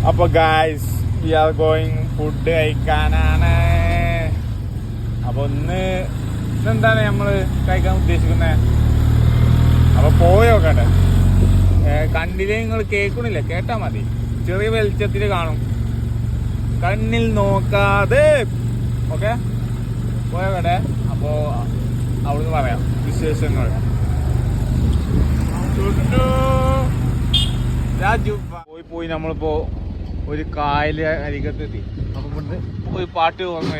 അപ്പൊ guys V are going food കഴിക്കാനാണ്. അപ്പൊ ഇന്നെന്താണ് നമ്മള് കഴിക്കാൻ ഉദ്ദേശിക്കുന്നത്? അപ്പൊ പോയോക്കട്ടെ. കണ്ടില്ലേ നിങ്ങൾ? കേൾക്കണില്ല, കേട്ടാ മതി. ചെറിയ വെളിച്ചത്തിൽ കാണും, കണ്ണിൽ നോക്കാതെ. ഓക്കെ, പോയോക്കട്ടെ. അപ്പോ അവിടുന്ന് പറയാം വിശേഷങ്ങൾ. പോയി നമ്മളിപ്പോ ഒരു കായലരികത്തെത്തി. അപ്പൊ ഇവിടുന്ന് പോയി പാട്ട് ഓർമ്മ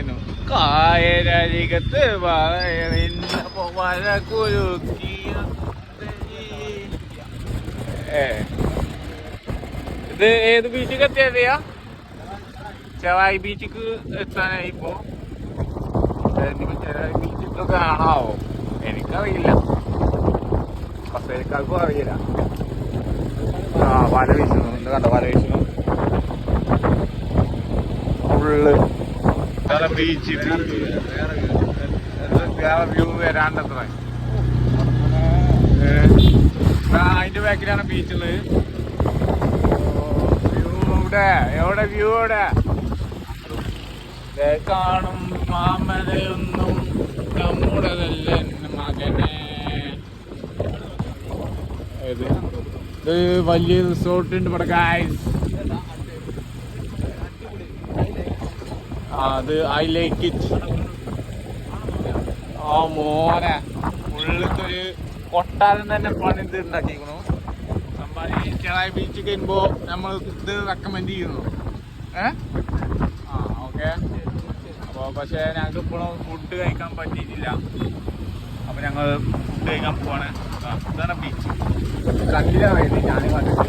കായലരികത്ത് വര കുലുക്കിയ. ഇത് ഏത് ബീച്ചിക്ക് എത്തിയറിയാ? ചെറായി ബീച്ചിക്ക് എത്താനായി. ഇപ്പോ ചെറായി ബീച്ചിക്കൊക്കെ കാണാവോ? എനിക്കറിയില്ല, കസേരക്കാർക്കും അറിയില്ല. വല വീശുന്നു, എന്ത് കണ്ടോ? വല വീശുന്നു ഫുള്ള് ബീച്ച്. വേറെ വ്യൂ വരാണ്ടത്ര. അതിന്റെ ബാക്കിലാണ് ബീച്ചുള്ളത്. എവിടെ വ്യൂ? എവിടെ കാണും മാമലയൊന്നും നമ്മുടെതല്ല മകനെ. ഇത് വലിയ റിസോർട്ട് ഉണ്ട് ഇവിടെ ഗായ്സ്. അത് ഐ ലൈക്ക് ഇറ്റ്. ആ മോനെ, ഉള്ളിലത്തൊരു കൊട്ടാരം തന്നെ പണിത് ഉണ്ടാക്കിക്കണു. സംഭവം ചെറായി ബീച്ചിൽ കഴിയുമ്പോ നമ്മൾ ഇത് റെക്കമെൻഡ് ചെയ്യുന്നു. ഓക്കെ. അപ്പോൾ പക്ഷേ ഞങ്ങൾക്ക് ഇപ്പോഴും ഫുഡ് കഴിക്കാൻ പറ്റിയിട്ടില്ല. അപ്പോൾ ഞങ്ങൾ ഫുഡ് കഴിക്കാൻ പോവാണ്. ഇതാണ് ബീച്ച്. കണ്ടില്ല പറയുന്നത്, ഞാൻ കണ്ടിട്ട്.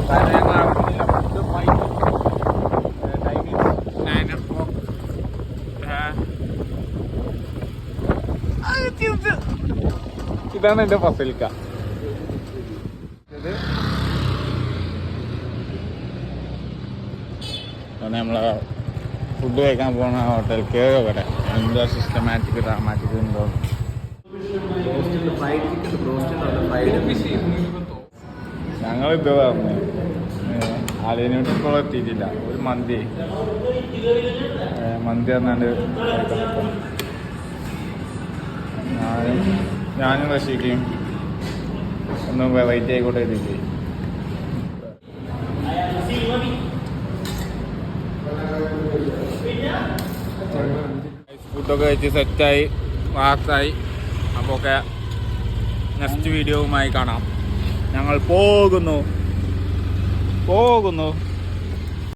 കാരണം ഞങ്ങൾ അറിഞ്ഞില്ല ഫുഡ് ടൈം 9 o'clock. ഇതാണ് എൻ്റെ ഫസലിക്ക. നമ്മളെ ഫുഡ് കഴിക്കാൻ പോകുന്ന ഹോട്ടൽ കേറോക്കട്ടെ. എന്തോ സിസ്റ്റമാറ്റിക് ഡ്രാമാറ്റിക് ഉണ്ടോ? ഞങ്ങൾ ഇത് പറഞ്ഞു അലീനോട്ട് ഇപ്പോൾ എത്തിയിട്ടില്ല. ഒരു മന്തി പറഞ്ഞാണ്ട് ഞാനും റഷീക്കും ഒന്ന് വെറൈറ്റി ആയിക്കോട്ടെ എത്തിയിട്ട്. ഫുഡൊക്കെ കഴിച്ച് സെറ്റായി വാസായി. അപ്പോൾ ഒക്കെ നെക്സ്റ്റ് വീഡിയോവുമായി കാണാം. ഞങ്ങൾ പോകുന്നു.